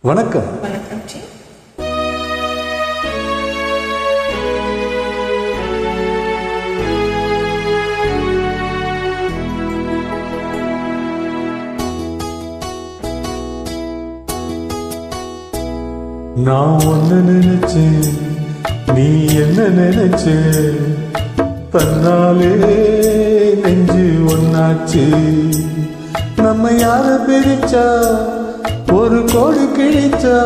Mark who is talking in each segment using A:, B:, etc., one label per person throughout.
A: வணக்கம்.
B: வணக்கம் ஜி.
A: நான் ஒன்னு நினைச்சேன், நீ என்ன நினைச்ச, தன்னாலே நெஞ்சு ஒன்னாச்சு. நம்ம யார பிரிச்சா ஒரு கோடி கிழிச்சா,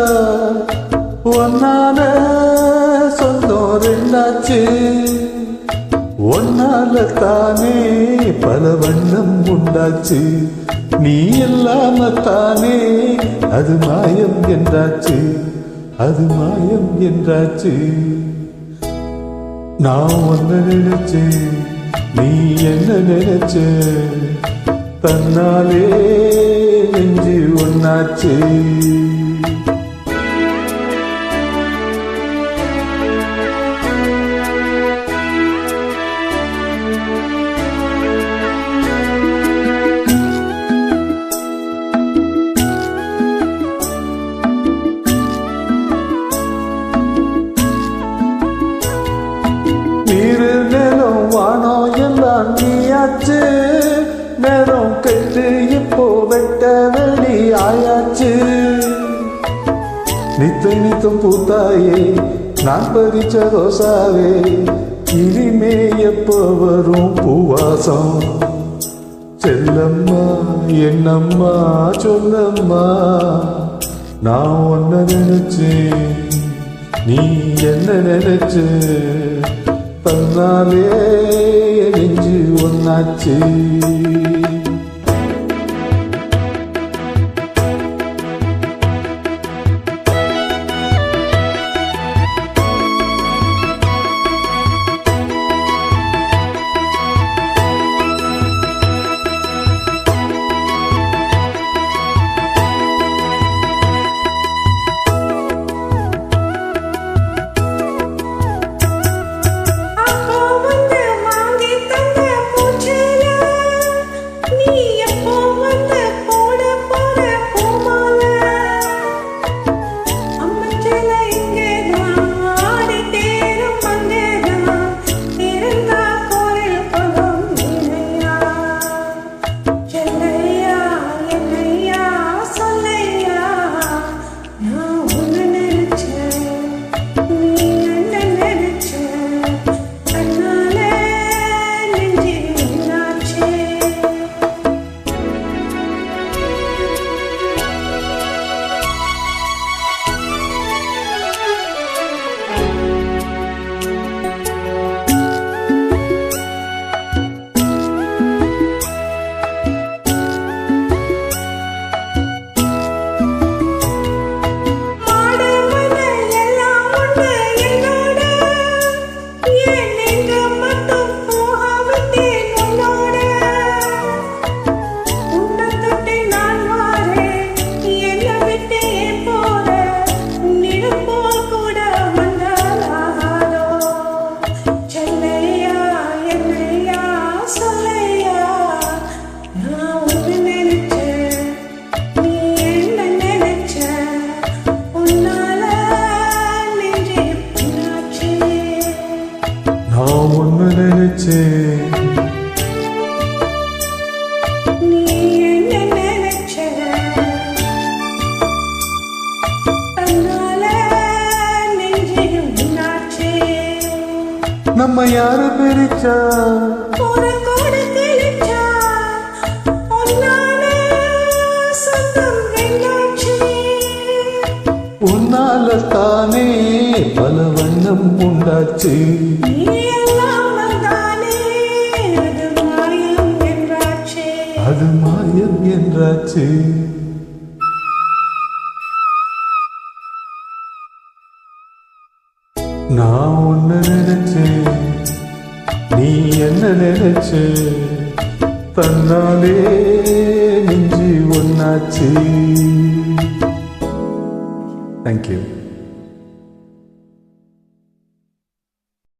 A: ஒன்னால சொந்தம் ரெண்டாச்சு. ஒன்னால தானே பல வண்ணம் உண்டாச்சு. நீ இல்லாம தானே அது மாயம் என்றாச்சு, அது மாயம் என்றாச்சு. நான் ஒன்னு நினைச்சேன், நீ என்ன நினைச்ச, தன்னாலே நெஞ்சு ஒன்னாச்சு. நீரு நிலம் வானம் எல்லாம் நீயாச்சு. நேரம் கெட்டு இப்போ வெட்ட வெளி ஆயாச்சு. நித்தம் பூத்தாயே நான் பறிச்ச ரோசாவே, இனிமே எப்போ வரும் பூவாசம்? செல்லம்மா என்னம்மா சொல்லம்மா, நான் ஒன்ன நினைச்சேன், நீ என்ன நினைச்ச, தன்னாலே நெஞ்சு ஒன்னாச்சு. நான் ஒன்னு நினைச்சேன்,
B: நீ என்ன நினைச்ச, தன்னால நெஞ்சு ஒன்னாச்சு.
A: நம்ம யார பிரிச்சா
B: ஒரு கோடி கிழிச்சா, ஒன்னால சொந்தம் ரெண்டாச்சு.
A: உன்னால தானே பல வண்ணம் உண்டாச்சு. அது மாயம் என்றாச்சு. நான் ஒன்னு நினைச்சேன், நீ என்ன நினைச்ச, தன்னாலே நெஞ்சு ஒன்னாச்சு. தேங்க்யூ.